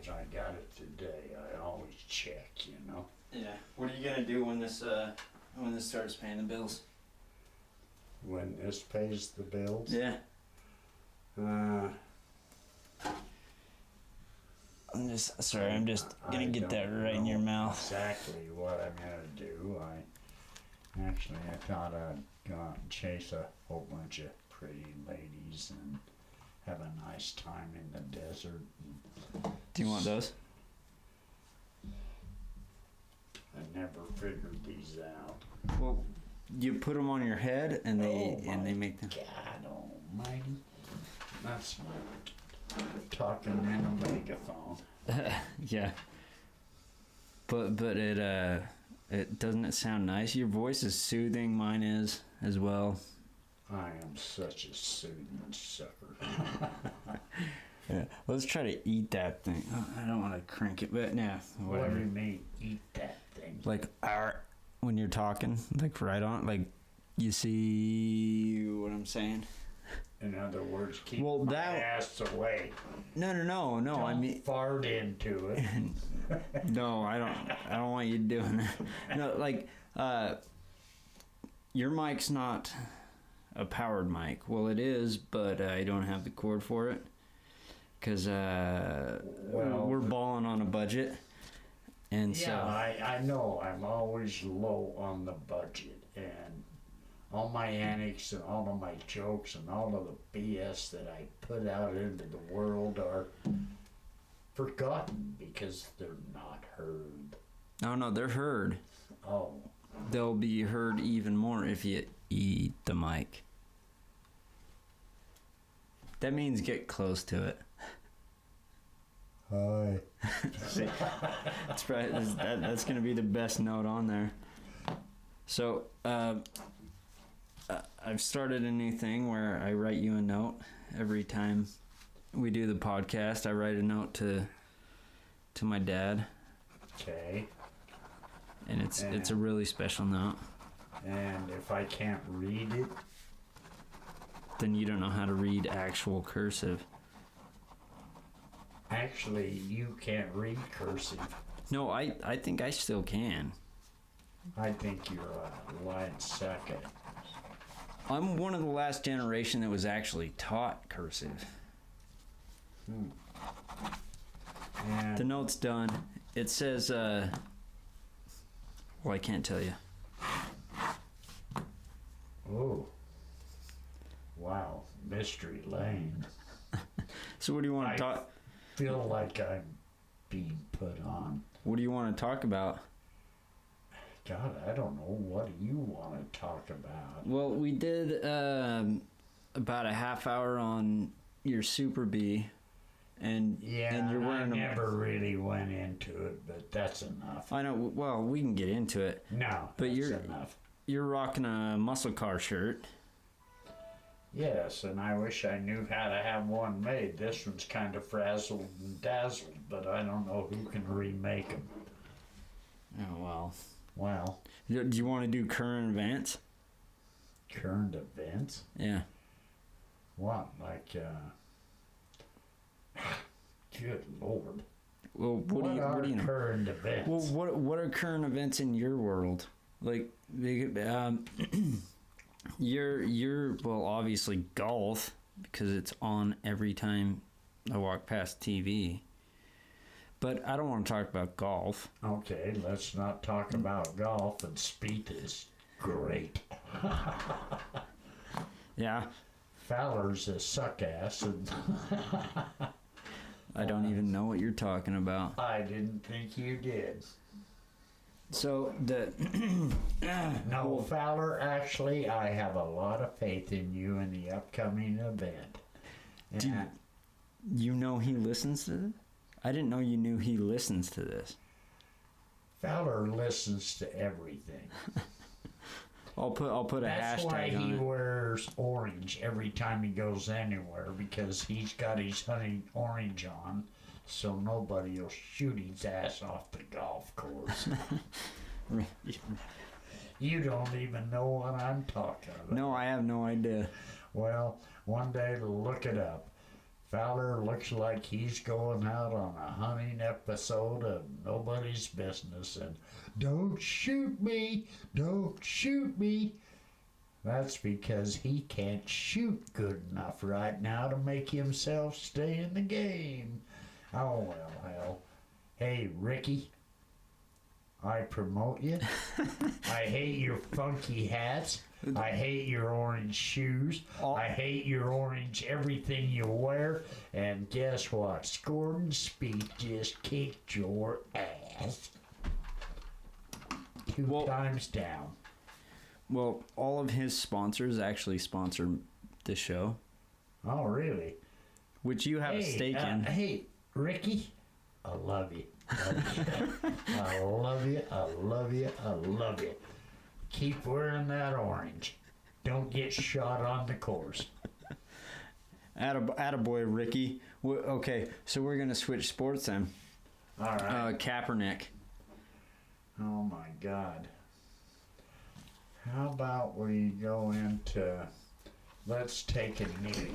like I got it today. I always check, you know. Yeah. What are you gonna do when this starts paying the bills? When this pays the bills? Yeah. Uh, I'm just gonna get that right in your mouth. Exactly what I'm gonna do. I thought I'd go out and chase a whole bunch of pretty ladies and have a nice time in the desert. Do you want those? I never figured these out. Well, you put them on your head and they make them. God almighty. That's like talking in a megaphone. Yeah. But it doesn't sound nice. Your voice is soothing, mine is as well. I am such a soothing sucker. Yeah. Let's try to eat that thing. Oh, I don't want to crank it, but nah, whatever. What do you mean, eat that thing? Like, when you're talking, like right on, like, you see what I'm saying? In other words, keep my ass away. No. Don't I mean, fart into it. No, I don't want you doing that. No, like, your mic's not a powered mic. Well, it is, but I don't have the cord for it because we're balling on a budget, and yeah, so I know. I'm always low on the budget, and all my antics and all of my jokes and all of the BS that I put out into the world are forgotten because they're not heard. no, they're heard. Oh. They'll be heard even more if you eat the mic. That means get close to it. Hi. That's probably, that's going to be the best note on there. So, I've started a new thing where I write you a note every time we do the podcast. I write a note to my dad. Okay. And it's a really special note. And if I can't read it, then you don't know how to read actual cursive. Actually, you can't read cursive. No, I think I still can. I think you're a lying sack of it. I'm one of the last generation that was actually taught cursive. And The note's done. It says, well, I can't tell you. Oh. Wow. Mystery Lane. So what do you want to talk? Feel like I'm being put on. What do you want to talk about? God, I don't know. What do you want to talk about? Well, we did about a half hour on your Super Bee, and you're wearing I never really went into it, but that's enough. I know. Well, we can get into it. No, but that's enough. You're rocking a muscle car shirt. Yes, and I wish I knew how to have one made. This one's kind of frazzled and dazzled, but I don't know who can remake them. Oh, well. Well. Do you want to do current events? Current events? Yeah. What? Like, good Lord. Well, what do you know? Current events? Well, what are current events in your world? Like, you're well, obviously golf, because it's on every time I walk past TV. But I don't want to talk about golf. Okay, let's not talk about golf, and Spieth is great. Yeah. Fowler's a suck-ass, and I don't even know what you're talking about. I didn't think you did. So, No, Fowler, actually, I have a lot of faith in you in the upcoming event. Do you know he listens to this? I didn't know you knew he listens to this. Fowler listens to everything. I'll put a hashtag on it. That's why he wears orange every time he goes anywhere, because he's got his honey orange on, so nobody will shoot his ass off the golf course. You don't even know what I'm talking about. No, I have no idea. Well, one day look it up. Fowler looks like he's going out on a hunting episode of Nobody's Business and don't shoot me, don't shoot me. That's because he can't shoot good enough right now to make himself stay in the game. Oh, well, hell. Hey, Ricky, I promote you. I hate your funky hats. I hate your orange shoes. I hate your orange everything you wear. And guess what? Gordon Speed just kicked your ass. Two times down. Well, all of his sponsors actually sponsor this show. Oh, really? Which you have a stake in. Hey, Ricky, I love you. I love you. I love you. I love you. Keep wearing that orange. Don't get shot on the course. Attaboy, Ricky. Okay, so we're going to switch sports then. All right. Kaepernick. Oh, my God. How about we go into, let's take a knee.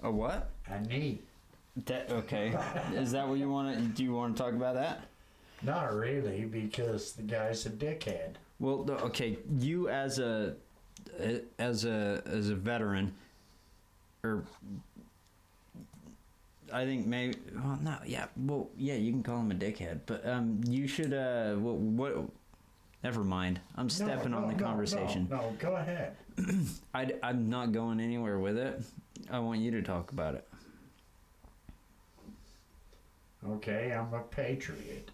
A what? A knee. Okay. Is that what you want to, do you want to talk about that? Not really, because the guy's a dickhead. Well, okay, you as a veteran, or I think maybe, well, no, yeah, well, yeah, you can call him a dickhead, but you should, what never mind. I'm stepping on the conversation. No, go ahead. I'm not going anywhere with it. I want you to talk about it. Okay, I'm a patriot.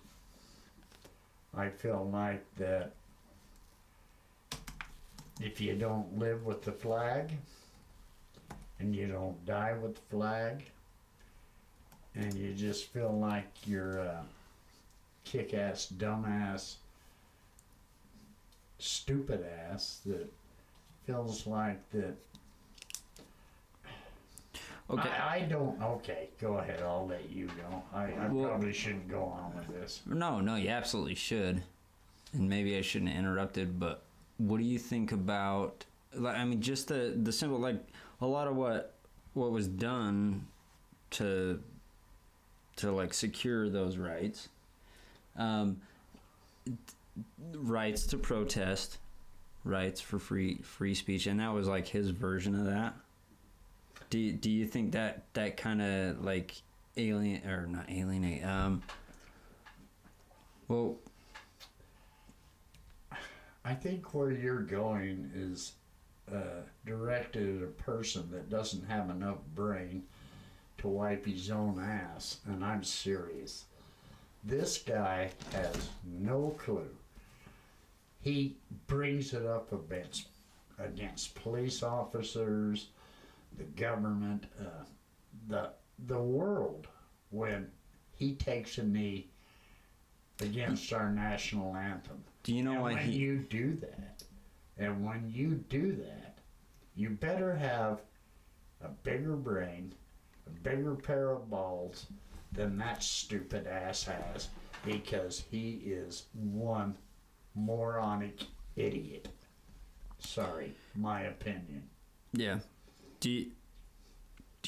I feel like that if you don't live with the flag and you don't die with the flag and you just feel like you're a kick-ass, dumbass, stupid ass that feels like that. Okay. I don't. Okay, go ahead. I'll let you go. I probably shouldn't go on with this. No, you absolutely should. And maybe I shouldn't have interrupted, but what do you think about, I mean, just the simple, like, a lot of what was done to like secure those rights, rights to protest, rights for free speech, and that was like his version of that. Do you think that kind of like not alienate? Well, I think where you're going is directed at a person that doesn't have enough brain to wipe his own ass, and I'm serious. This guy has no clue. He brings it up against police officers, the government, the world, when he takes a knee against our national anthem. Do you know why when you do that, and when you do that, you better have a bigger brain, a bigger pair of balls than that stupid ass has, because he is one moronic idiot. Sorry, my opinion. Yeah. Do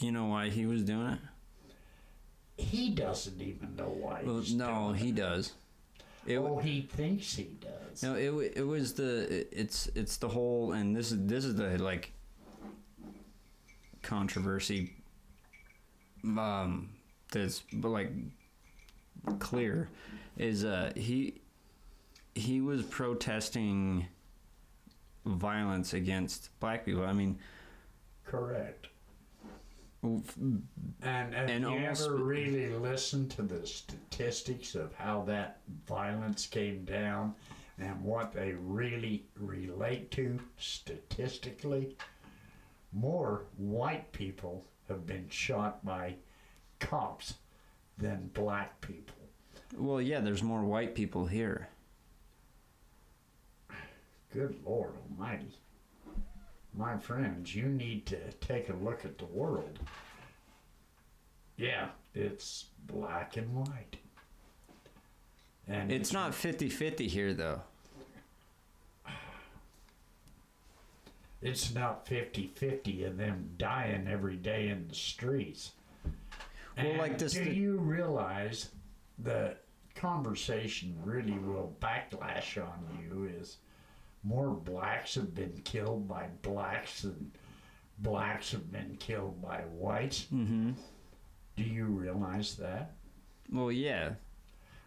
you know why he was doing it? He doesn't even know why he's doing he does. He thinks he does. No, it was it's the whole, and this is the like controversy that's like clear is he was protesting violence against black people. I mean, correct. And you ever really listen to the statistics of how that violence came down and what they really relate to statistically? More white people have been shot by cops than black people. Well, yeah, there's more white people here. Good Lord Almighty. My friends, you need to take a look at the world. Yeah, it's black and white. And it's not 50-50 here, though. It's not 50-50 of them dying every day in the streets. Well, like this. Do you realize the conversation really will backlash on you is more blacks have been killed by blacks than blacks have been killed by whites? Mm-hmm. Do you realize that? Well, yeah.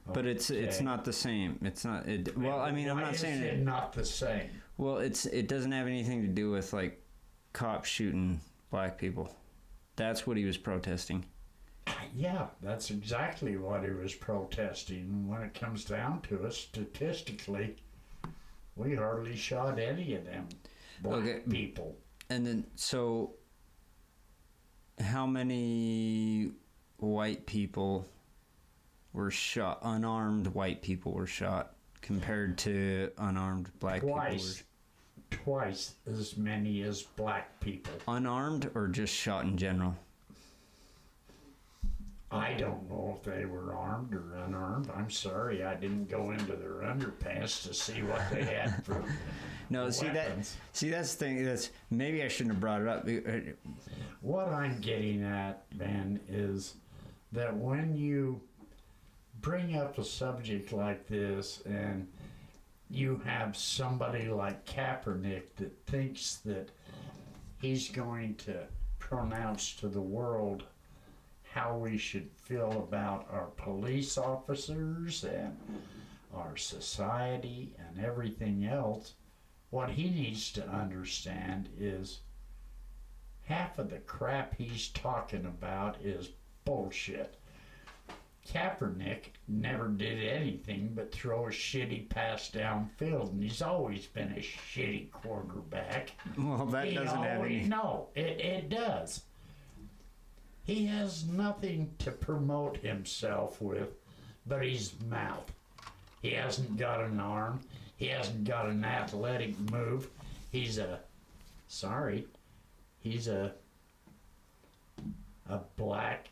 But it's not the same. It's not. Well, I mean, I'm not saying it's not the same. Well, it doesn't have anything to do with like cops shooting black people. That's what he was protesting. Yeah, that's exactly what he was protesting. When it comes down to it, statistically, we hardly shot any of them black people. And then, so how many white people were shot? Unarmed white people were shot compared to unarmed black people. Twice as many as black people. Unarmed or just shot in general? I don't know if they were armed or unarmed. I'm sorry, I didn't go into their underpants to see what they had for no, weapons. That's the thing. That's maybe I shouldn't have brought it up. What I'm getting at, Ben, is that when you bring up a subject like this and you have somebody like Kaepernick that thinks that he's going to pronounce to the world how we should feel about our police officers and our society and everything else, what he needs to understand is half of the crap he's talking about is bullshit. Kaepernick never did anything but throw a shitty pass downfield, and he's always been a shitty quarterback. Well, that doesn't have any... No, it does. He has nothing to promote himself with but his mouth. He hasn't got an arm. He hasn't got an athletic move. He's a black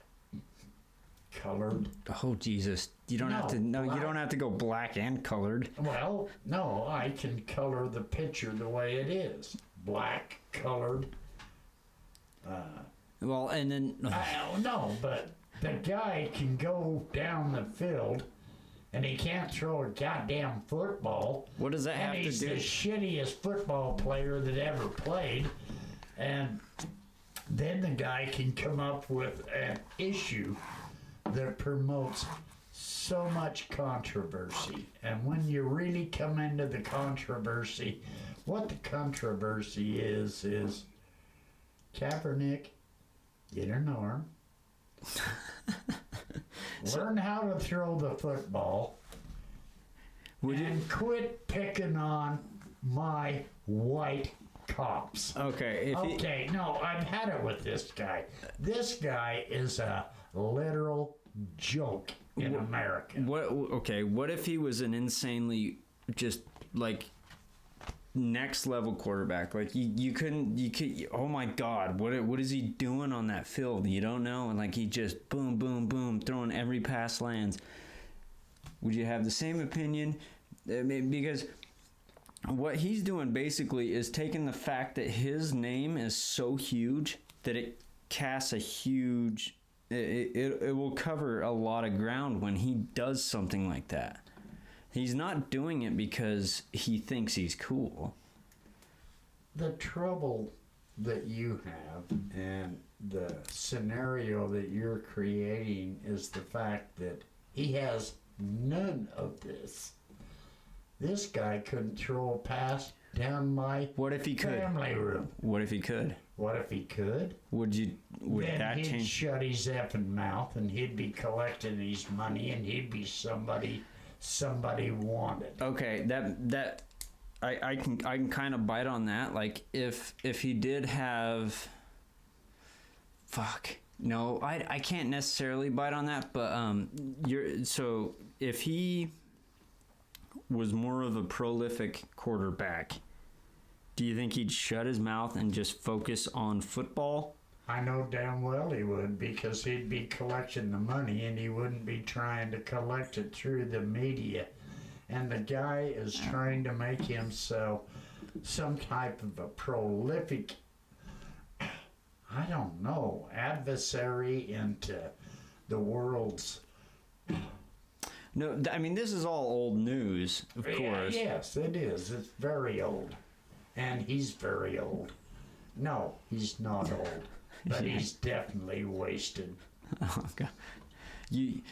colored. Oh Jesus! You don't have to. No, you don't have to go black and colored. Well, no, I can color the picture the way it is. Black colored. Well, and then... I don't know, but the guy can go down the field and he can't throw a goddamn football. What does that have to do? He's the shittiest football player that ever played. And then the guy can come up with an issue that promotes so much controversy. And when you really come into the controversy, what the controversy is Kaepernick, get an arm. Learn how to throw the football. And quit picking on my white cops. Okay. No, I've had it with this guy. This guy is a literal joke in America. What if he was an insanely just like next level quarterback? Like you could, oh my God, what is he doing on that field? You don't know. And like he just boom, boom, boom, throwing every pass lands. Would you have the same opinion? I mean, because what he's doing basically is taking the fact that his name is so huge that it casts a huge, it will cover a lot of ground when he does something like that. He's not doing it because he thinks he's cool. The trouble that you have and the scenario that you're creating is the fact that he has none of this. This guy couldn't throw a pass down my family room. What if he could? What if he could? Would then that he'd change? Shut his effing mouth and he'd be collecting his money and he'd be somebody wanted. Okay, that I can kind of bite on that. Like if he did have, no, I can't necessarily bite on that. But so if he was more of a prolific quarterback, do you think he'd shut his mouth and just focus on football? I know damn well he would, because he'd be collecting the money and he wouldn't be trying to collect it through the media. And the guy is trying to make himself some type of a prolific, I don't know, adversary into the world's. No, I mean, this is all old news, of course. Yes, it is. It's very old. And he's very old. No, he's not old. But he's definitely wasted. Oh, God.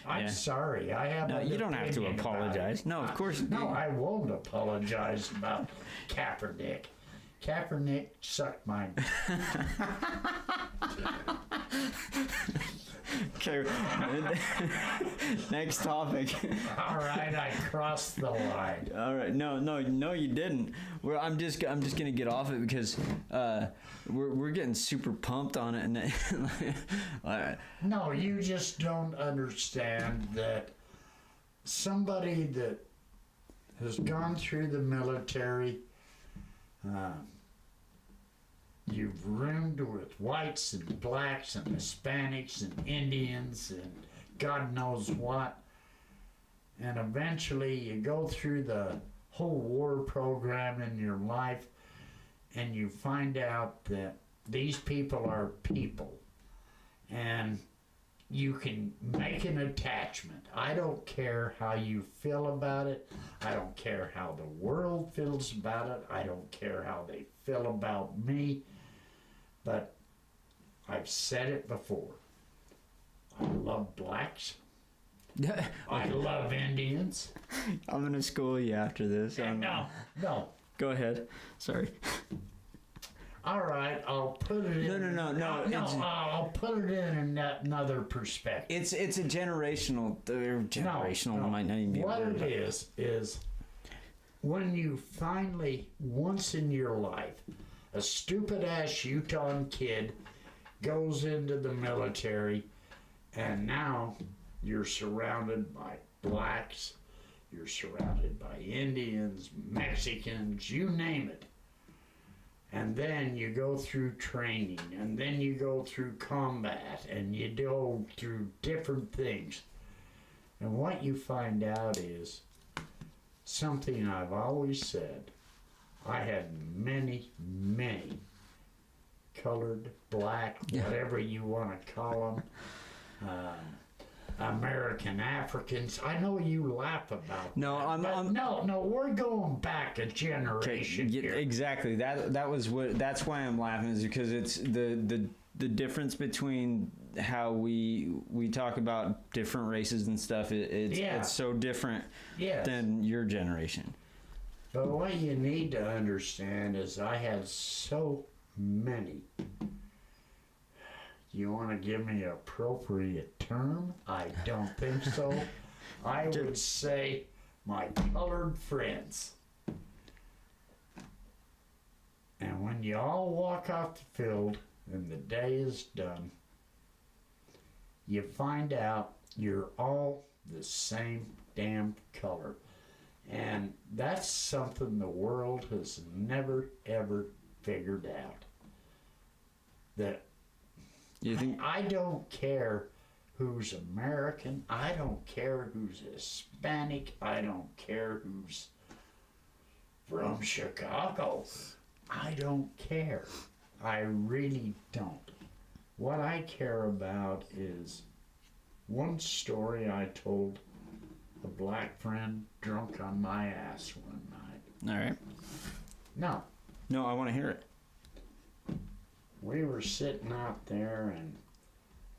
I'm sorry. I have. No, you don't have to apologize. No, of course. No, I won't apologize about Kaepernick. Kaepernick sucked my. Okay. Next topic. All right, I crossed the line. All right. No, you didn't. I'm just gonna get off it because we're getting super pumped on it, and No, you just don't understand that somebody that has gone through the military. You've roomed with whites and blacks and Hispanics and Indians and God knows what. And eventually you go through the whole war program in your life and you find out that these people are people. And you can make an attachment. I don't care how you feel about it. I don't care how the world feels about it. I don't care how they feel about me. But I've said it before. I love blacks. I love Indians. I'm gonna school you after this. No. Go ahead. Sorry. All right, I'll put it in. No. I'll put it in another perspective. It's a generational. Generational might not even be. What it is when you finally, once in your life, a stupid-ass Utah kid goes into the military, and now you're surrounded by blacks, you're surrounded by Indians, Mexicans, you name it. And then you go through training, and then you go through combat, and you go through different things. And what you find out is something I've always said. I had many colored, black, whatever you want to call them, American Africans. I know you laugh about that. No, we're going back a generation here. Exactly. That's why I'm laughing, is because it's the difference between how we talk about different races and stuff. It's so different than your generation. But what you need to understand is I had so many. You want to give me an appropriate term? I don't think so. I would say my colored friends. And when you all walk off the field and the day is done, you find out you're all the same damn color. And that's something the world has never, ever figured out. That I don't care who's American. I don't care who's Hispanic. I don't care who's from Chicago. I don't care. I really don't. What I care about is one story I told a black friend drunk on my ass one night. All right. No, I want to hear it. We were sitting out there and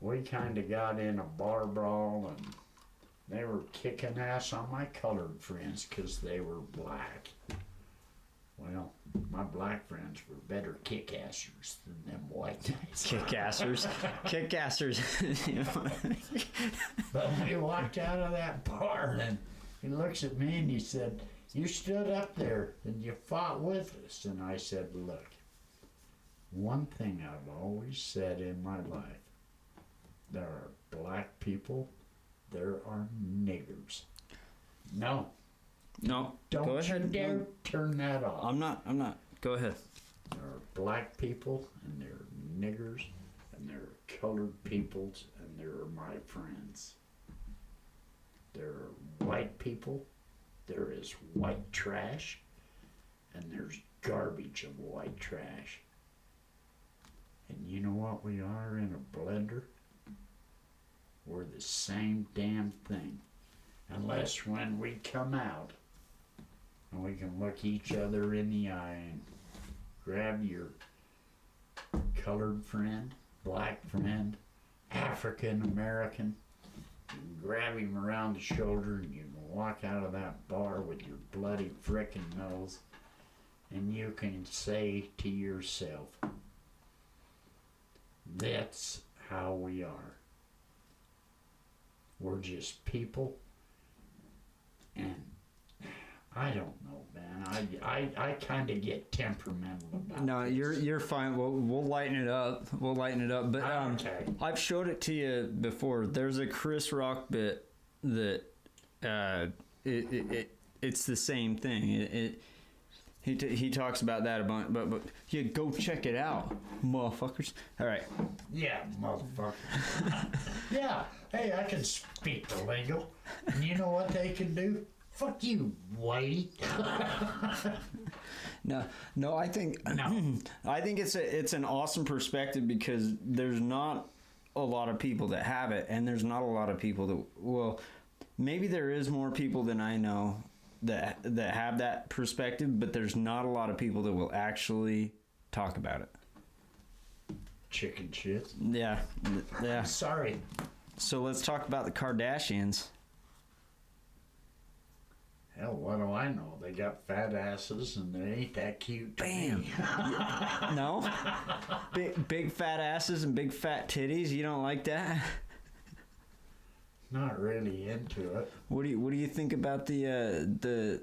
we kind of got in a bar brawl and they were kicking ass on my colored friends because they were black. Well, my black friends were better kick-assers than them white guys. Kick-assers? Kick-assers. But we walked out of that bar and he looks at me and he said, "You stood up there and you fought with us." And I said, "Look, one thing I've always said in my life, there are black people, there are niggers." No, don't go ahead. You dare turn that off. I'm not. Go ahead. There are black people and there are niggers and there are colored peoples and there are my friends. There are white people, there is white trash, and there's garbage of white trash. And you know what we are in a blender? we're the same damn thing. Unless when we come out and we can look each other in the eye and grab your colored friend, black friend, African American, and grab him around the shoulder and you can walk out of that bar with your bloody frickin' nose and you can say to yourself, that's how we are. We're just people, and I don't know, man. I kind of get temperamental about No, this. you're fine. We'll lighten it up. We'll lighten it up. But Okay. I've showed it to you before. There's a Chris Rock bit that it's the same thing. He talks about that a bunch, but yeah, go check it out, motherfuckers. All right. Yeah, motherfucker. Yeah. Hey, I can speak the lingo. And you know what they can do? Fuck you, whitey. No, I think No. I think it's an awesome perspective because there's not a lot of people that have it, and there's not a lot of people that, well, maybe there is more people than I know that have that perspective, but there's not a lot of people that will actually talk about it. Chicken shit. Yeah. Sorry. So let's talk about the Kardashians. Hell, what do I know? They got fat asses and they ain't that cute to Bam. me. No? Big fat asses and big fat titties. You don't like that? Not really into it. What do you think about the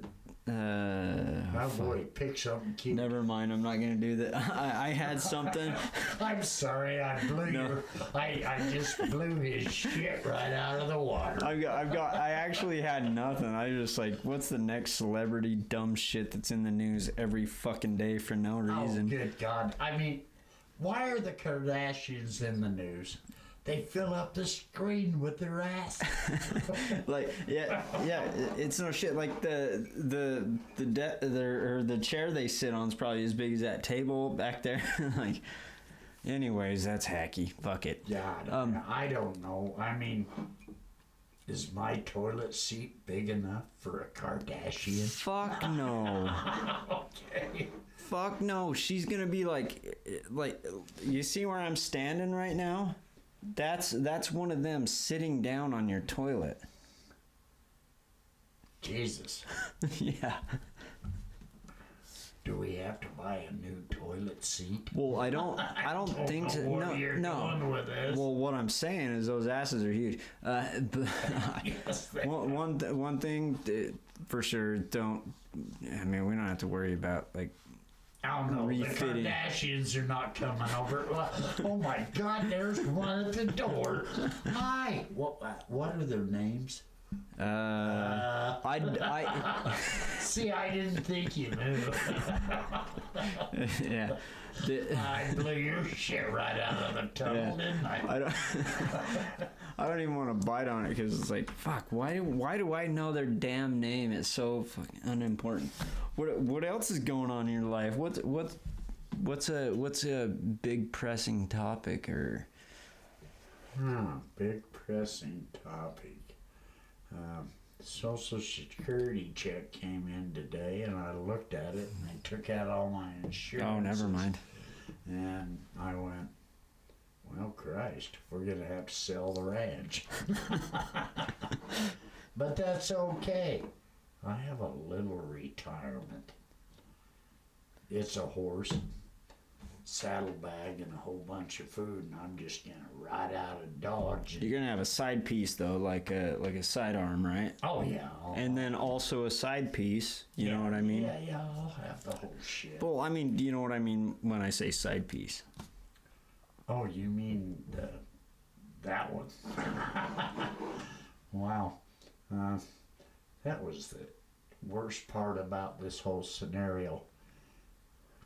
How boy, pick something cute. Never mind, I'm not gonna do that. I had something. I'm sorry, I blew No. I just blew his shit right out of the water. I actually had nothing. I was just like, what's the next celebrity dumb shit that's in the news every fucking day for no reason? Oh, good God. I mean, why are the Kardashians in the news? They fill up the screen with their ass. Like, yeah, it's no shit. Like the chair they sit on is probably as big as that table back there. Like, anyways, that's hacky. Fuck it. God, I don't know. I mean, is my toilet seat big enough for a Kardashian? Fuck no. Okay. Fuck no. She's gonna be like, you see where I'm standing right now? That's one of them sitting down on your toilet. Jesus. Yeah. Do we have to buy a new toilet seat? Well, I don't think so. Where you're going with this. Well, what I'm saying is those asses are huge. But Yes, they one thing for sure, don't. I mean, we don't have to worry about like. I don't know. Refitting. The Kardashians are not coming over. Oh my God! There's one at the door. Hi. What are their names? I See, I didn't think you knew. yeah. I blew your shit right out of the tunnel, didn't I? I don't even want to bite on it because it's like, fuck. Why do I know their damn name? It's so fucking unimportant. What else is going on in your life? What's a big pressing topic or? Big pressing topic. Social Security check came in today, and I looked at it, and they took out all my insurance. Oh, never mind. And I went, well, Christ, we're going to have to sell the ranch. But that's okay. I have a little retirement. It's a horse, saddlebag, and a whole bunch of food, and I'm just going to ride out of Dodge. You're gonna have a side piece though, like a sidearm, right? Oh, yeah. And then also a side piece. You know what I mean? Yeah, I'll have the whole shit. Well, I mean, do you know what I mean when I say side piece? Oh, you mean that one? Wow. That was the worst part about this whole scenario.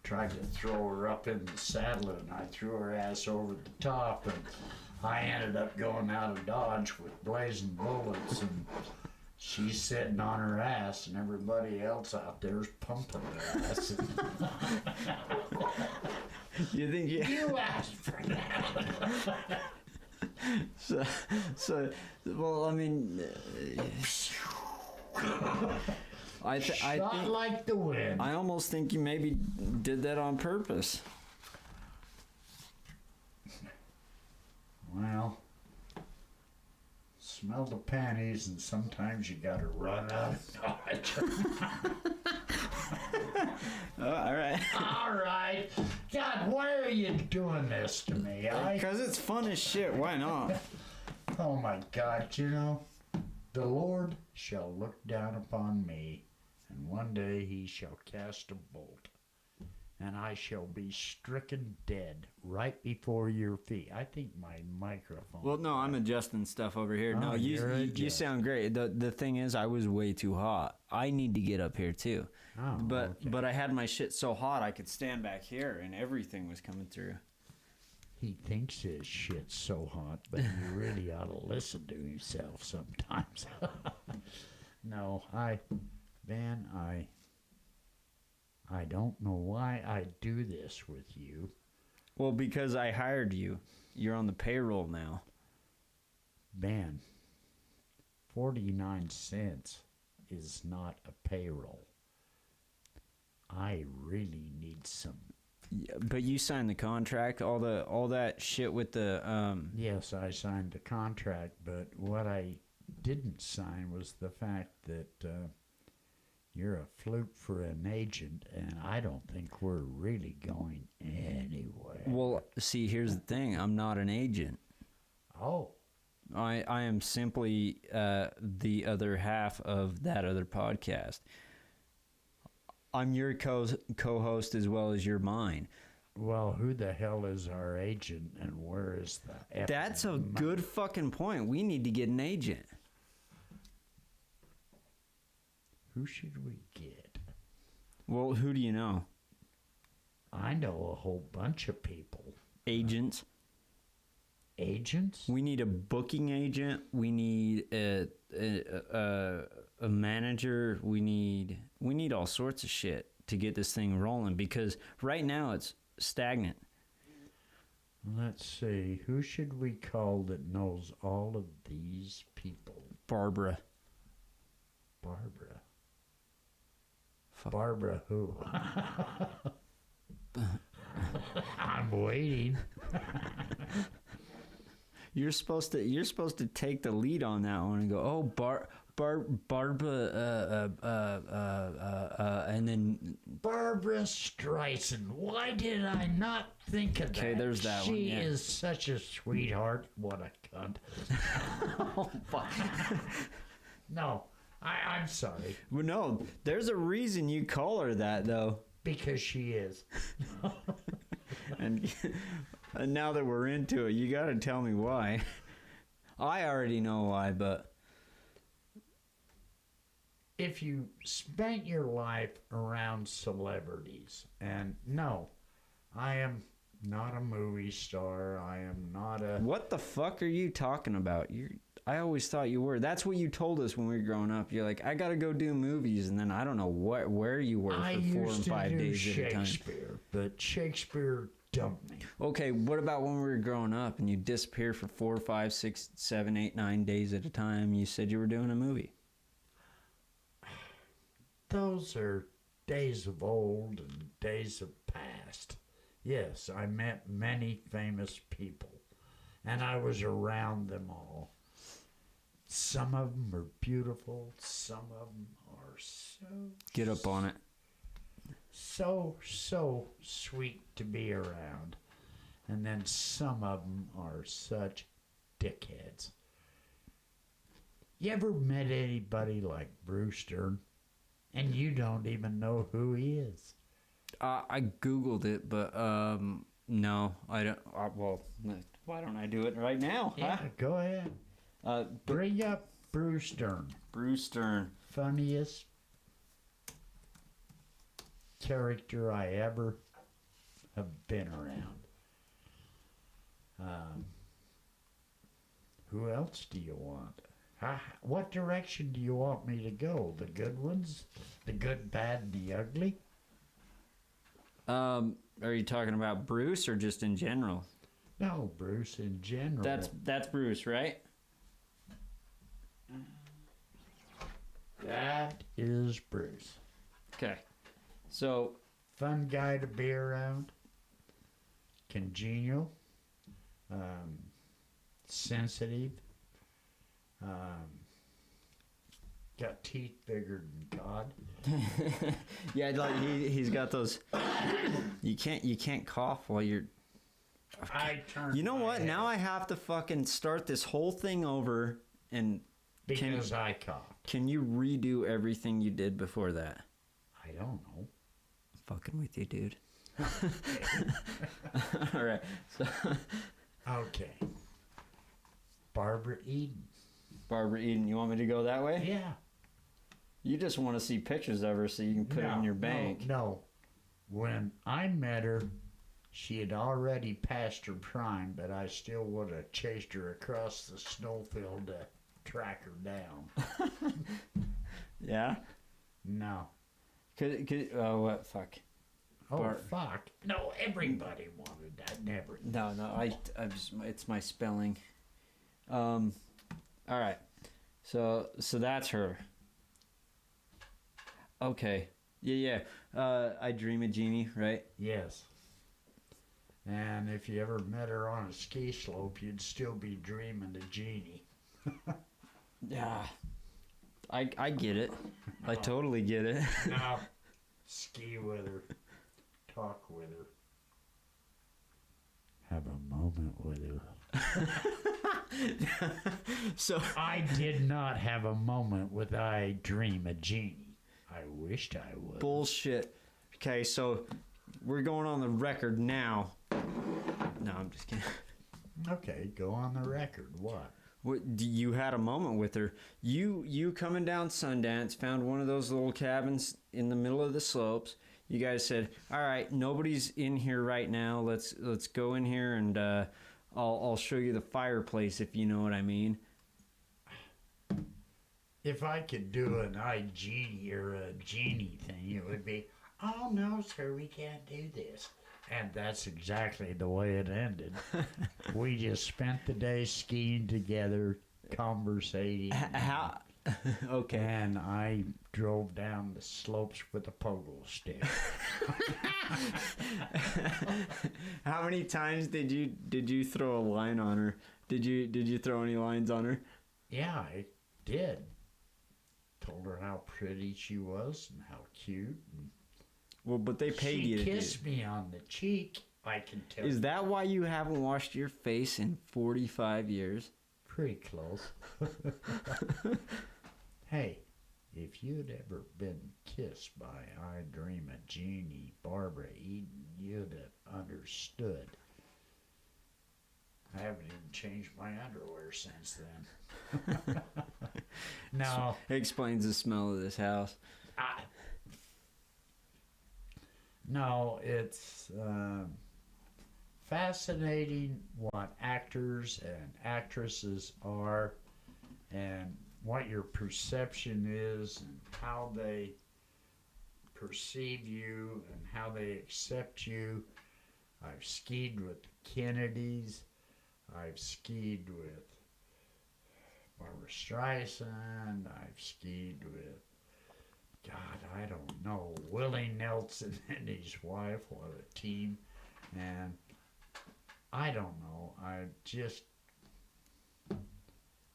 Tried to throw her up in the saddle, and I threw her ass over the top, and I ended up going out of Dodge with blazing bullets, and she's sitting on her ass, and everybody else out there's pumping her ass. You think You asked for that. so, well, I mean, I think like the wind. I almost think you maybe did that on purpose. Well, smell the panties, and sometimes you gotta run out of knowledge. Oh, all right. All right. God, why are you doing this to me? Because it's fun as shit. Why not? Oh my God, the Lord shall look down upon me, and one day he shall cast a bolt, and I shall be stricken dead right before your feet. I think my microphone. Well, no, I'm adjusting stuff over here. Oh, No, you sound great. The thing is, I was way too hot. I need to get up here too. Oh, but I had my shit so hot I could stand back here and everything was coming through. He thinks his shit's so hot, but you really ought to listen to himself sometimes. No, Van, I don't know why I do this with you. Well, because I hired you. You're on the payroll now. Van, 49 cents is not a payroll. I really need some. Yeah, but you signed the contract, all that shit with the Yes, I signed the contract, but what I didn't sign was the fact that you're a fluke for an agent, and I don't think we're really going anywhere. Well, see, here's the thing. I'm not an agent. Oh. I am simply the other half of that other podcast. I'm your co-host as well as you're mine. Well, who the hell is our agent, and where is the... That's a good fucking point. We need to get an agent. Who should we get? Well, who do you know? I know a whole bunch of people. Agents. Agents? We need a booking agent. We need a manager. We need all sorts of shit to get this thing rolling, because right now it's stagnant. Let's see. Who should we call that knows all of these people? Barbara. Barbara who? I'm waiting. You're supposed to take the lead on that one and go, oh, Barbara, and then Barbara Streisand. Why did I not think of that? Okay, there's that one. She Yeah. is such a sweetheart. What a cunt. Oh, fuck. No, I'm sorry. Well, no, there's a reason you call her that, though. Because she is. And now that we're into it, you got to tell me why. I already know why, but if you spent your life around celebrities, and no, I am not a movie star. I am not a... What the fuck are you talking about? I always thought you were. That's what you told us when we were growing up. You're like, I got to go do movies, and then I don't know where you were for 4 and 5 days at a time. Shakespeare, but Shakespeare dumped me. Okay, what about when we were growing up and you disappeared for 4, 5, 6, 7, 8, 9 days at a time? You said you were doing a movie. Those are days of old and days of past. Yes, I met many famous people, and I was around them all. Some of them are beautiful. Some of them are so... Get up on it. So sweet to be around. And then some of them are such dickheads. You ever met anybody like Bruce Dern? And you don't even know who he is. I Googled it, but no, I don't. Well, why don't I do it right now? Yeah, huh? go ahead. Bring up Bruce Dern. Bruce Dern. Funniest character I ever have been around. Who else do you want? What direction do you want me to go? The good ones? The good, bad, and the ugly? Are you talking about Bruce or just in general? No, Bruce, in general. That's Bruce, right? That is Bruce. Okay. So, Fun guy to be around. Congenial. Sensitive. Got teeth bigger than God. yeah, like he's got those. You can't cough while you're. I turned. You know my what? head Now I have to fucking start this whole thing over and. because I coughed. Can you redo everything you did before that? I don't know. Fucking with you, dude. All right. So. Okay. Barbara Eden. Barbara Eden, you want me to go that way? Yeah. You just want to see pictures of her so you can put it in your bank. No. When I met her, she had already passed her prime, but I still would have chased her across the snowfield to track her down. Yeah? No. Oh, what? Fuck. Oh, fuck. No, everybody wanted that. Never. No, it's my spelling. All right. So that's her. Okay. Yeah. I Dream a Genie, right? Yes. And if you ever met her on a ski slope, you'd still be dreaming a genie. Yeah. I get it. I totally get it. Now, ski with her. Talk with her. Have a moment with her. So I did not have a moment with I Dream a Genie. I wished I would. bullshit. Okay, so we're going on the record now. No, I'm just kidding. Okay, go on the record. What? You had a moment with her. You coming down Sundance, found one of those little cabins in the middle of the slopes. You guys said, "All right, nobody's in here right now. Let's go in here and I'll show you the fireplace if you know what I mean." If I could do an I Genie or a genie thing, it would be, "Oh no, sir, we can't do this." And that's exactly the way it ended. We just spent the day skiing together, conversating. How? Okay. And I drove down the slopes with a pogo stick. How many times did you throw a line on her? Did you throw any lines on her? Yeah, I did. Told her how pretty she was and how cute. And Well, but they paid you. She kissed me on the cheek, I can tell Is you. that why you haven't washed your face in 45 years? Pretty close. Hey, if you'd ever been kissed by I Dream a Genie, Barbara Eden, you'd have understood. I haven't even changed my underwear since then. No. It explains the smell of this house. No, it's fascinating what actors and actresses are and what your perception is and how they perceive you and how they accept you. I've skied with the Kennedys. I've skied with Barbara Streisand. I've skied with, God, I don't know, Willie Nelson and his wife. What a team. And I don't know.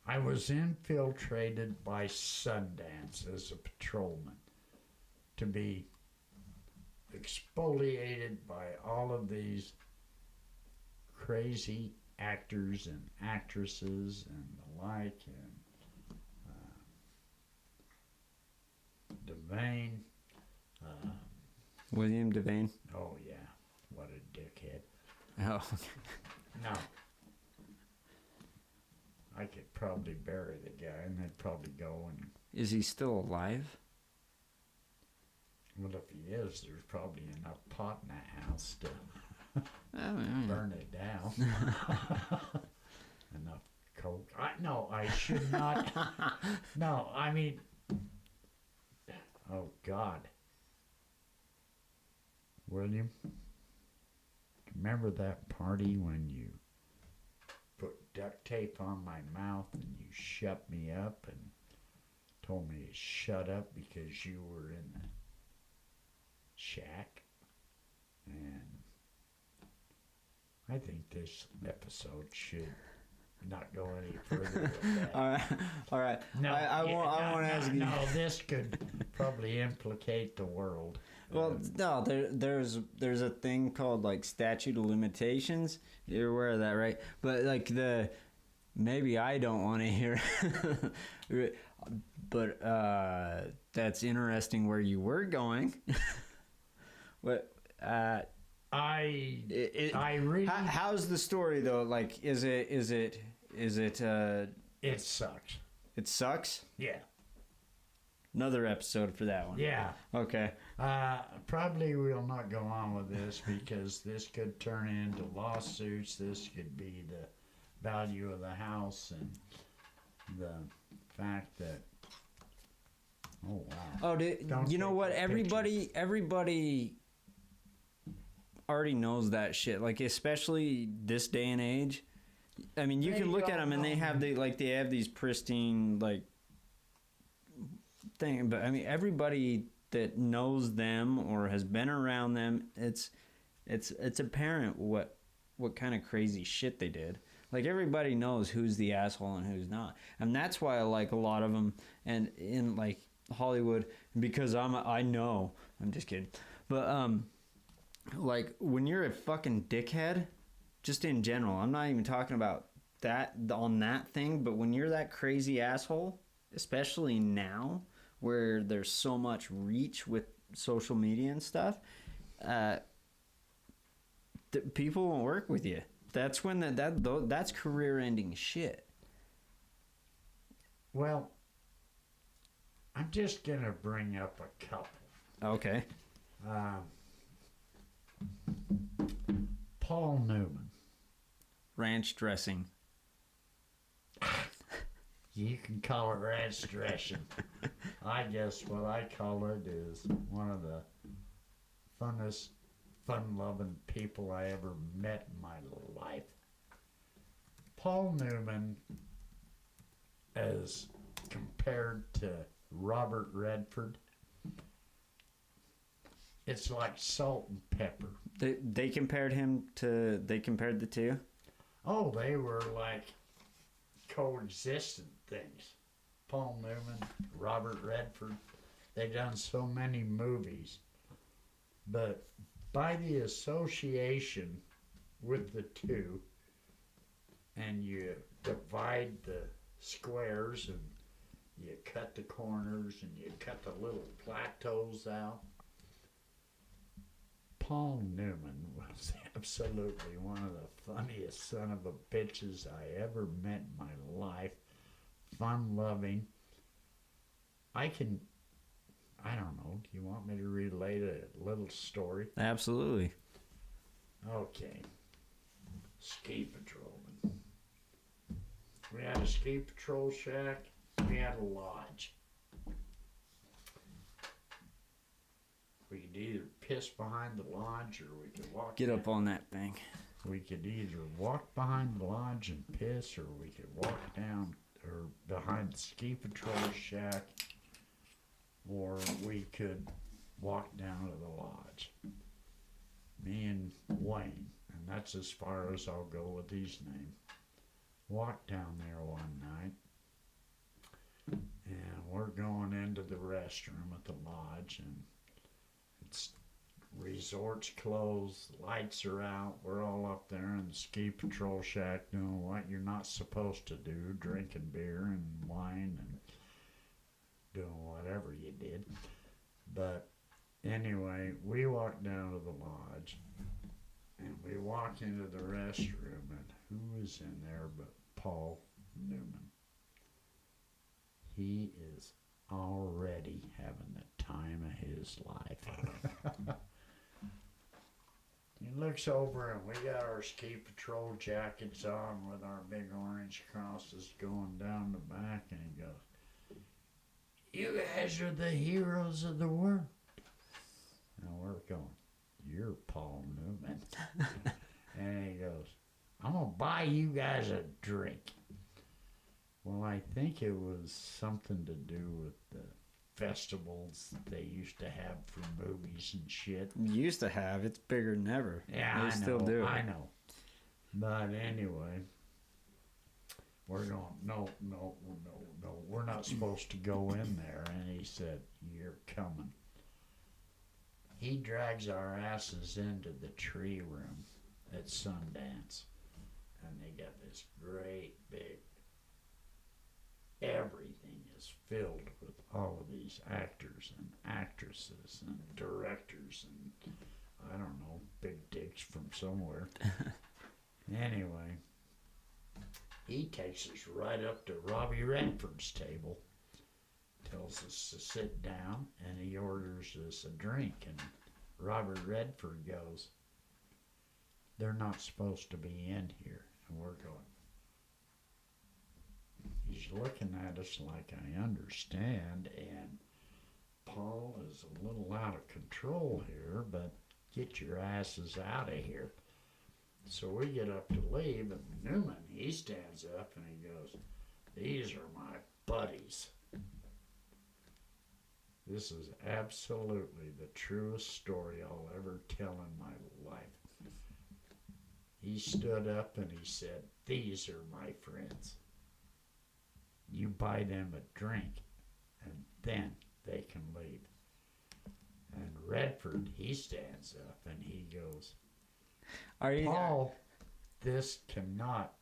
I was infiltrated by Sundance as a patrolman to be exfoliated by all of these crazy actors and actresses and the like, and Devane. William Devane. Oh yeah, what a dickhead. Oh. No. I could probably bury the guy and they'd probably go and, Is he still alive? well, if he is, there's probably enough pot in that house to Oh, burn it down. Enough coke. No, I should not. No, I mean, oh God. William, remember that party when you duct tape on my mouth and you shut me up and told me to shut up because you were in the shack. And I think this episode should not go any further with that. All right. No, I won't ask you. No, this could probably implicate the world. Well, no, there's a thing called like statute of limitations. You're aware of that, right? But like maybe I don't want to hear, but that's interesting where you were going. What? I really. How's the story though? Like, is it? It sucks. It sucks. Yeah. Another episode for that one. Yeah. Okay. Probably we'll not go on with this because this could turn into lawsuits. This could be the value of the house and the fact that. Oh wow. Oh, you know what? Everybody already knows that shit. Like, especially this day and age. I mean, you can look at them and they have these pristine like thing. But I mean, everybody that knows them or has been around them, it's apparent what kind of crazy shit they did. Like, everybody knows who's the asshole and who's not, and that's why I like a lot of them. And in like Hollywood, because I know. I'm just kidding, but like when you're a fucking dickhead. Just in general, I'm not even talking about that on that thing, but when you're that crazy asshole, especially now where there's so much reach with social media and stuff, people won't work with you. That's when that's career-ending shit. Well, I'm just gonna bring up a couple. Okay. Paul Newman. Ranch dressing. You can call it ranch dressing. I guess what I call it is one of the funnest, fun-loving people I ever met in my life. Paul Newman, as compared to Robert Redford, it's like salt and pepper. They compared the two? Oh, they were like coexistent things. Paul Newman, Robert Redford, they've done so many movies. But by the association with the two, and you divide the squares and you cut the corners and you cut the little plateaus out, Paul Newman was absolutely one of the funniest son of a bitches I ever met in my life. Fun-loving. I don't know, do you want me to relate a little story? Absolutely. Okay. Ski patrolman. We had a ski patrol shack. We had a lodge. We could either piss behind the lodge or we could walk. Get up on that thing. We could either walk behind the lodge and piss, or we could walk down or behind the ski patrol shack, or we could walk down to the lodge. Me and Wayne, and that's as far as I'll go with these names, walked down there one night, and we're going into the restroom at the lodge, and it's resort's closed, lights are out, we're all up there in the ski patrol shack doing what you're not supposed to do, drinking beer and wine and doing whatever you did. But anyway, we walked down to the lodge and we walk into the restroom, and who is in there but Paul Newman? He is already having the time of his life. He looks over and we got our ski patrol jackets on with our big orange crosses going down the back, and he goes, "You guys are the heroes of the world." And we're going, "You're Paul Newman." And he goes, "I'm going to buy you guys a drink. Well, I think it was something to do with the festivals they used to have for movies and shit. Used to have. It's bigger than ever. Yeah, they still do. I know. But anyway, we're going, no, we're not supposed to go in there. And he said, you're coming. He drags our asses into the tree room at Sundance. And they got this great big, everything is filled with all of these actors and actresses and directors and, I don't know, big dicks from somewhere. Anyway, he takes us right up to Robbie Redford's table, tells us to sit down, and he orders us a drink. And Robert Redford goes, they're not supposed to be in here. And we're going, he's looking at us like I understand, and Paul is a little out of control here, but get your asses out of here. So we get up to leave, and Newman, he stands up and he goes, these are my buddies. This is absolutely the truest story I'll ever tell in my life. He stood up and he said, these are my friends. You buy them a drink, and then they can leave. And Redford, he stands up and he goes, Paul, this cannot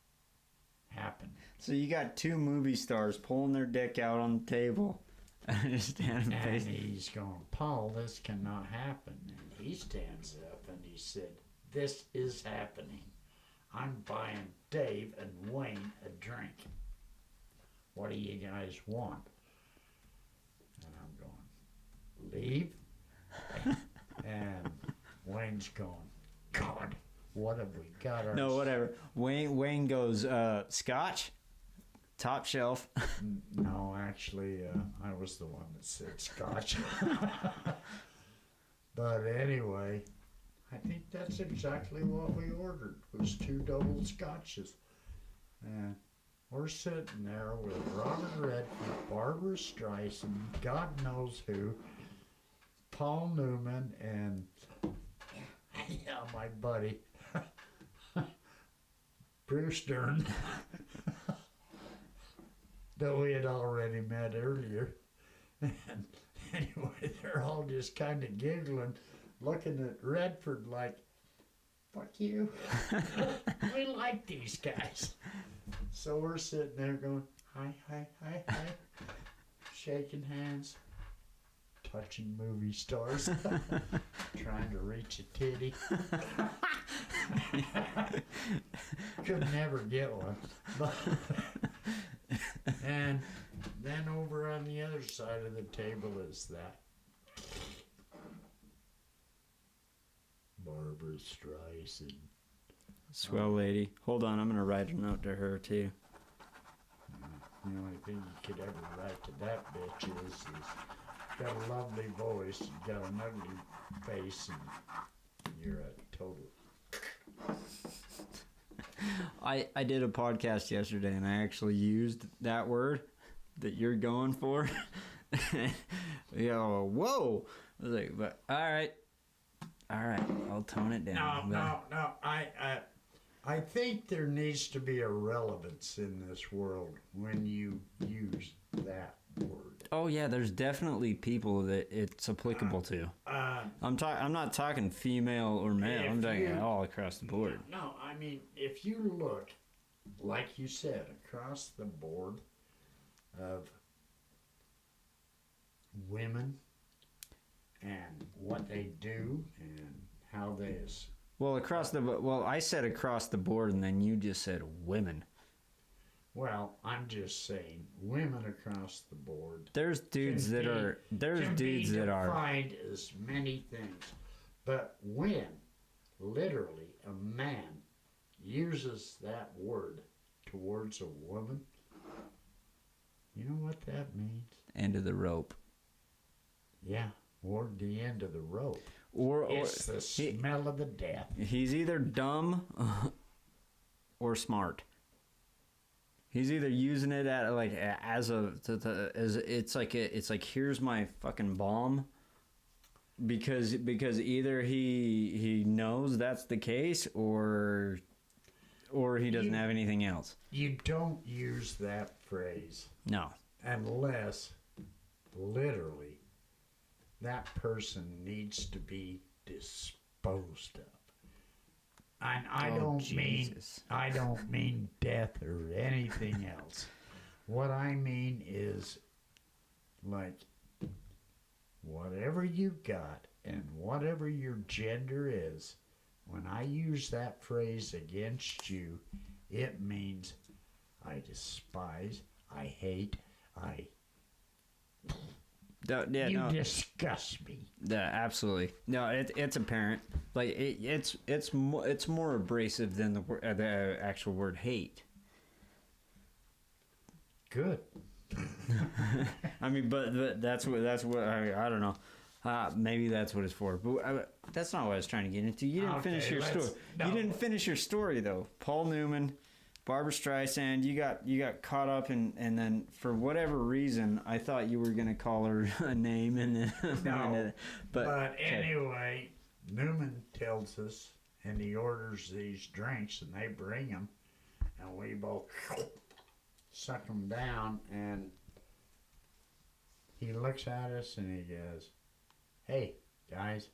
happen. So you got two movie stars pulling their dick out on the table. And he's going, Paul, this cannot happen. And he stands up and he said, this is happening. I'm buying Dave and Wayne a drink. What do you guys want? And I'm going, leave? And Wayne's going, God, what have we got? No, whatever. Wayne goes, Scotch? Top shelf. No, actually, I was the one that said Scotch. But anyway, I think that's exactly what we ordered, was 2 double Scotches. And we're sitting there with Robert Redford, Barbara Streisand, God knows who, Paul Newman, and yeah, my buddy, Bruce Dern, that we had already met earlier. And anyway, they're all just kind of giggling, looking at Redford like, fuck you. We like these guys. So we're sitting there going, hi, shaking hands, touching movie stars, trying to reach a titty. Could never get one. And then over on the other side of the table is that Barbara Streisand. Swell lady. Hold on, I'm going to write a note to her, too. The only thing you could ever write to that bitch is got a lovely voice, you got an ugly face, and you're a total... I did a podcast yesterday, and I actually used that word that you're going for. You know, whoa! I was like, but all right, I'll tone it down. No. I think there needs to be a relevance in this world when you use that word. Oh yeah, there's definitely people that it's applicable to. I'm not talking female or male. I'm talking all across the board. No, I mean, if you look, like you said, across the board of women and what they do and how they... Well, I said across the board, and then you just said women. Well, I'm just saying, women across the board. There's dudes that are. Defined as many things, but when literally a man uses that word towards a woman, you know what that means? End of the rope. Yeah, or the end of the rope. Or it's the smell of the death. He's either dumb or smart. He's either using it at like as it's like here's my fucking bomb, because either he knows that's the case, or he doesn't have anything else. You don't use that phrase No. unless literally that person needs to be disposed of. And I don't mean death or anything else. What I mean is, like, whatever you got and whatever your gender is, when I use that phrase against you, it means I despise, I hate, you disgust me. Yeah, absolutely. No, it's apparent. Like it's more abrasive than the actual word hate. Good. I mean, but that's what I don't know. Maybe that's what it's for. But that's not what I was trying to get into. You didn't finish your story. No. You didn't finish your story though. Paul Newman, Barbara Streisand. You got caught up and then for whatever reason, I thought you were gonna call her a name and then no. But okay. Anyway, Newman tells us, and he orders these drinks, and they bring them, and we both suck them down, and he looks at us and he goes, "Hey, guys,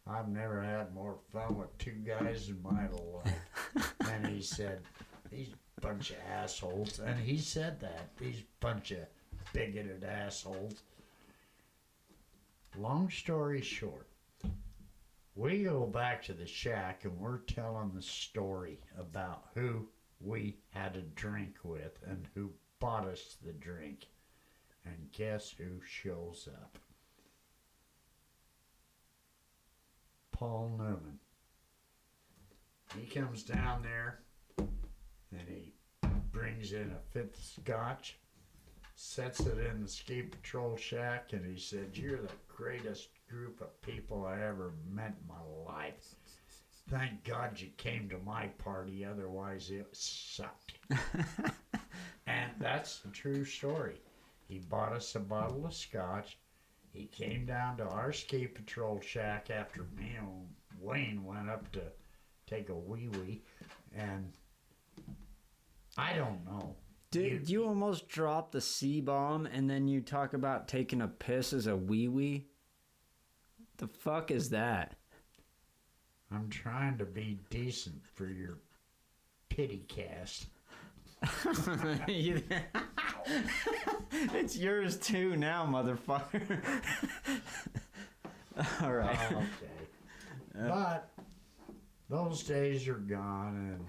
I've never had more fun with two guys in my life." And he said, "These bunch of assholes." And he said that, "These bunch of bigoted assholes." Long story short, we go back to the shack and we're telling the story about who we had a drink with and who bought us the drink. And guess who shows up? Paul Newman. He comes down there and he brings in a fifth scotch, sets it in the ski patrol shack, and he said, "You're the greatest group of people I ever met in my life. Thank God you came to my party, otherwise it sucked." And that's the true story. He bought us a bottle of scotch. He came down to our ski patrol shack after me and Wayne went up to take a wee-wee, and I don't know. Did you almost drop the C-bomb and then you talk about taking a piss as a wee-wee? The fuck is that? I'm trying to be decent for your pity cast. It's yours too now, motherfucker. All right. Okay. But those days are gone,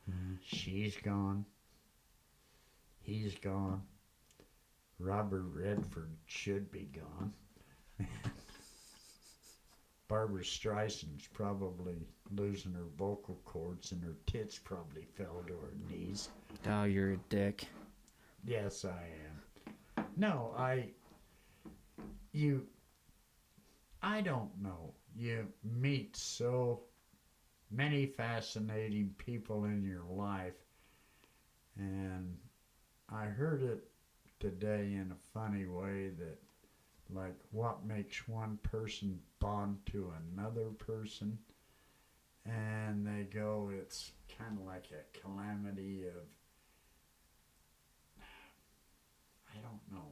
and she's gone. He's gone. Robert Redford should be gone. Barbara Streisand's probably losing her vocal cords, and her tits probably fell to her knees. Oh, you're a dick. Yes, I am. No, I don't know. You meet so many fascinating people in your life, and I heard it today in a funny way that, like, what makes one person bond to another person, and they go, it's kind of like a calamity of, I don't know,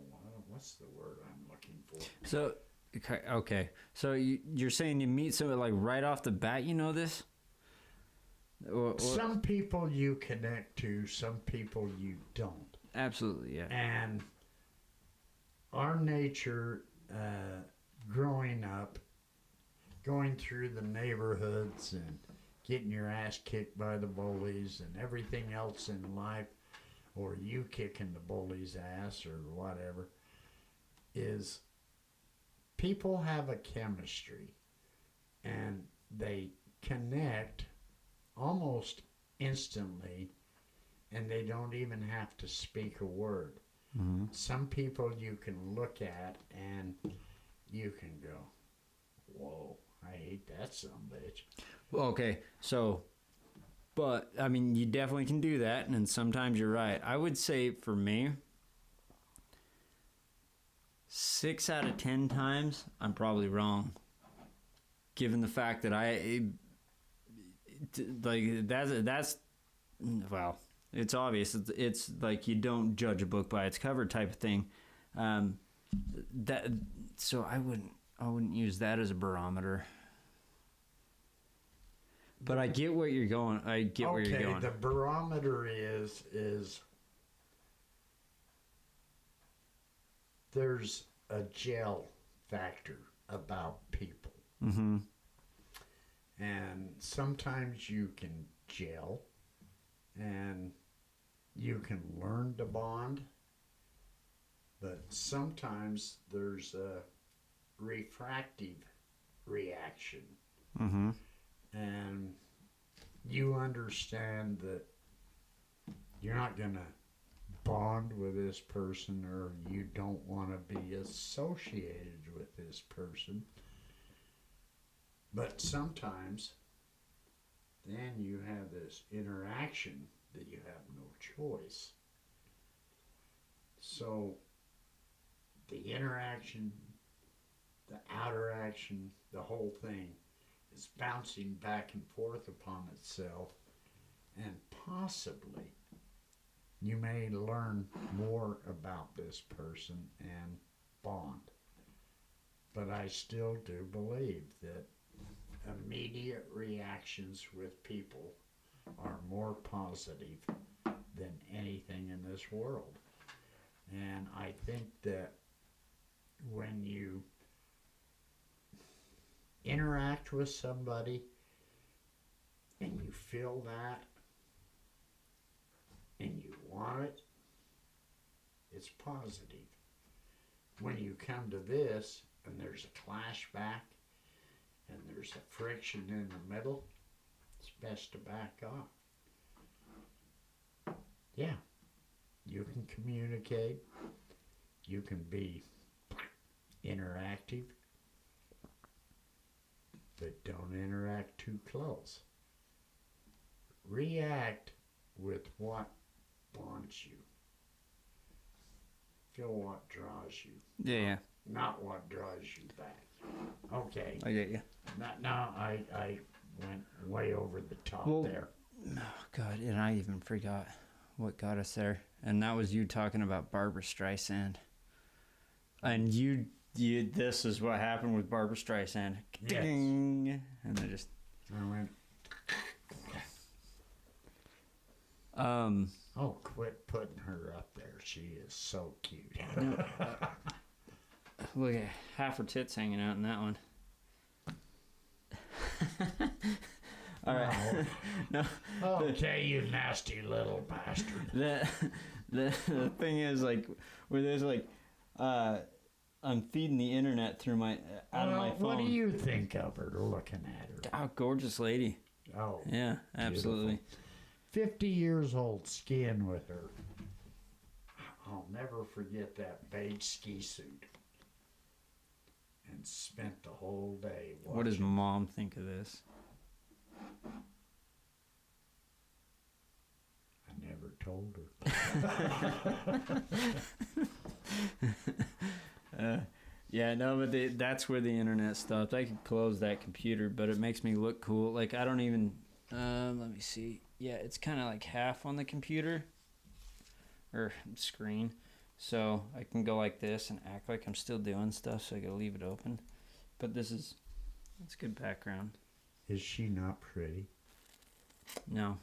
what's the word I'm looking for? So, okay. So you're saying you meet someone like right off the bat, you know this? Or some people you connect to, some people you don't. Absolutely, yeah. And our nature, growing up, going through the neighborhoods and getting your ass kicked by the bullies and everything else in life, or you kicking the bully's ass or whatever, is people have a chemistry and they connect almost instantly, and they don't even have to speak a word. Mm-hmm. Some people you can look at and you can go, "Whoa, I hate that sumbitch." Okay, so, but I mean, you definitely can do that, and sometimes you're right. I would say for me, 6 out of 10 times, I'm probably wrong. Given the fact that that's well, it's obvious. It's like you don't judge a book by its cover type of thing. That so I wouldn't use that as a barometer. But I get where you're going. I get where you're going. The barometer is there's a gel factor about people. Mm-hmm. And sometimes you can gel and you can learn to bond, but sometimes there's a refractive reaction. Mm-hmm. And you understand that you're not going to bond with this person, or you don't want to be associated with this person. But sometimes then you have this interaction that you have no choice. So the interaction, the outer action, the whole thing is bouncing back and forth upon itself, and possibly you may learn more about this person and bond. But I still do believe that immediate reactions with people are more positive than anything in this world. And I think that when you interact with somebody and you feel that and you want it, it's positive. When you come to this and there's a clash back and there's a friction in the middle, it's best to back off. Yeah, you can communicate, you can be interactive, but don't interact too close. React with what bonds you. Feel what draws you. Yeah. Not what draws you back. Okay. I get you. Now I went way over the top there. Oh, God, and I even forgot what got us there. And that was you talking about Barbra Streisand. And you this is what happened with Barbra Streisand. Yes. Ding. And I went. Oh, quit putting her up there. She is so cute. Look at half her tits hanging out in that one. All right. No. Okay, you nasty little bastard. The thing is, like, where there's like, I'm feeding the internet through my out of my phone. What do you think of her looking at her? Oh, gorgeous lady. Oh, yeah, absolutely. 50 years old, skiing with her. I'll never forget that beige ski suit. And spent the whole day watching. What does Mom think of this? I never told her. Yeah, no, but that's where the internet stopped. I could close that computer, but it makes me look cool. Like, I don't even... let me see. Yeah, it's kind of like half on the computer. Or screen. So I can go like this and act like I'm still doing stuff, so I gotta leave it open. But it's good background. Is she not pretty? No.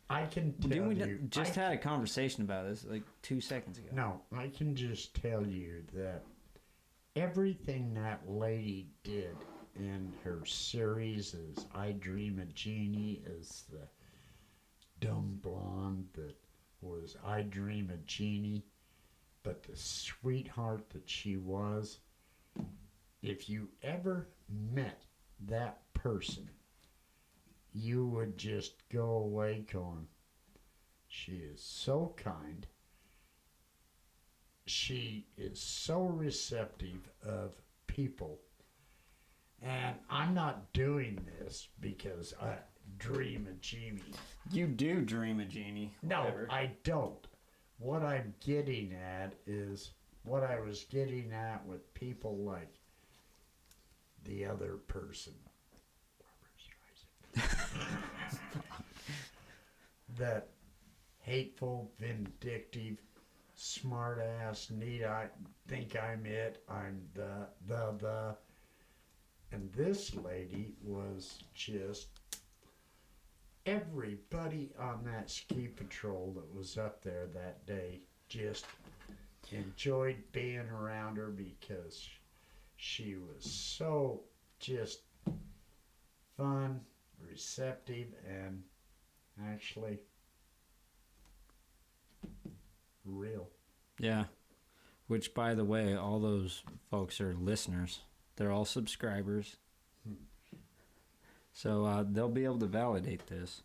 I can tell you... just had a conversation about this like 2 seconds ago. No, I can just tell you that everything that lady did in her series as I Dream of Jeannie, as the dumb blonde that was I Dream of Jeannie, but the sweetheart that she was, if you ever met that person, you would just go away going, she is so kind, she is so receptive of people, And I'm not doing this because I dream a genie. You do dream a genie. No, Whatever. I don't. What I'm getting at is what I was getting at with people like the other person. That hateful, vindictive, smart ass, neat, I think I'm it, I'm the. And this lady was just everybody on that ski patrol that was up there that day just enjoyed being around her because she was so just fun, receptive, and actually real. Yeah. Which, by the way, all those folks are listeners. They're all subscribers. So they'll be able to validate this.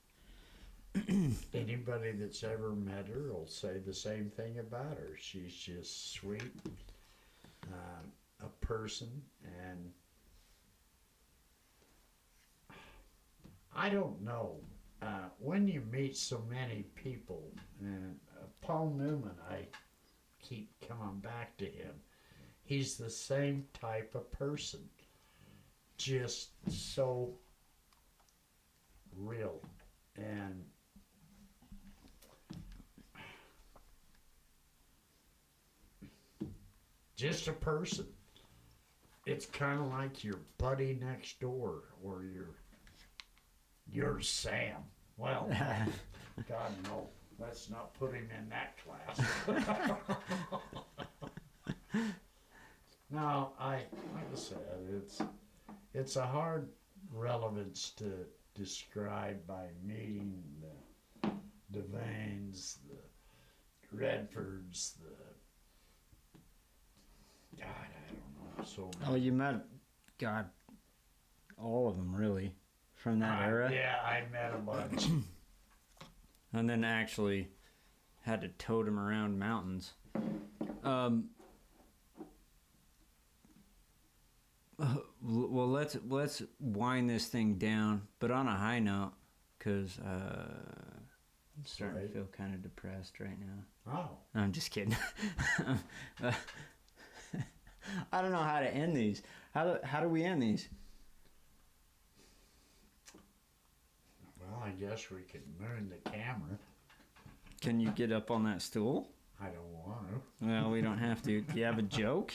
Anybody that's ever met her will say the same thing about her. She's just sweet, a person, and I don't know. When you meet so many people, and Paul Newman, I keep coming back to him. He's the same type of person, just so real and just a person. It's kind of like your buddy next door or your Sam. Well, God no, let's not put him in that class. No, like I said, it's a hard relevance to describe by meeting the Devanes, the Redfords, God, I don't know, so many. Oh, you met, God, all of them, really, from that era? Yeah, I met a bunch. And then actually had to tote them around mountains. Well, let's wind this thing down, but on a high note, because I'm starting to feel kind of depressed right now. Oh. No, I'm just kidding. I don't know how to end these. How do we end these? Well, I guess we could moon the camera. Can you get up on that stool? I don't want to. Well, we don't have to. Do you have a joke?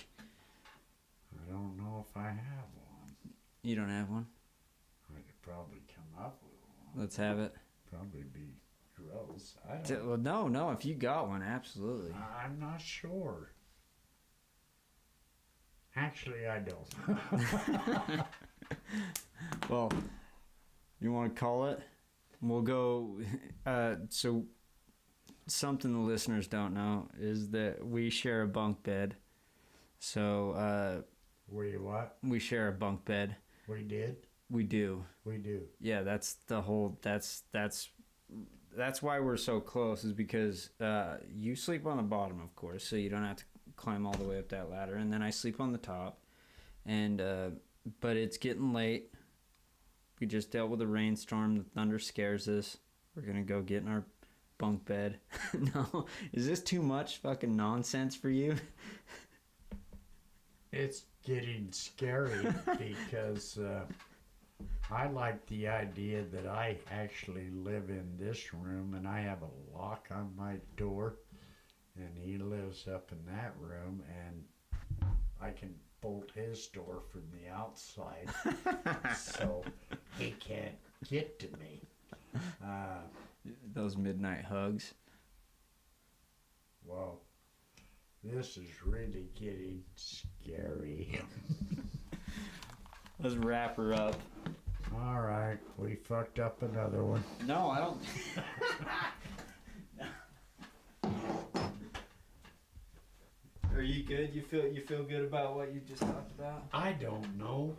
I don't know if I have one. You don't have one? I could probably come up with one. Let's have it. Probably be gross. I don't Well, no, if you got one, absolutely. I'm not sure. Actually, I don't. Well, you want to call it? We'll go. So, something the listeners don't know is that we share a bunk bed. So, We what? we share a bunk bed. We did? We do. We do. Yeah, that's the whole. That's why we're so close. Is because you sleep on the bottom, of course, so you don't have to climb all the way up that ladder, and then I sleep on the top. And but it's getting late. We just dealt with a rainstorm. The thunder scares us. We're gonna go get in our bunk bed. No, is this too much fucking nonsense for you? It's getting scary because I like the idea that I actually live in this room and I have a lock on my door, and he lives up in that room, and I can bolt his door from the outside so he can't get to me. Those midnight hugs. Well, this is really getting scary. Let's wrap her up. All right, we fucked up another one. No, I don't. Are you good? You feel good about what you just talked about? I don't know.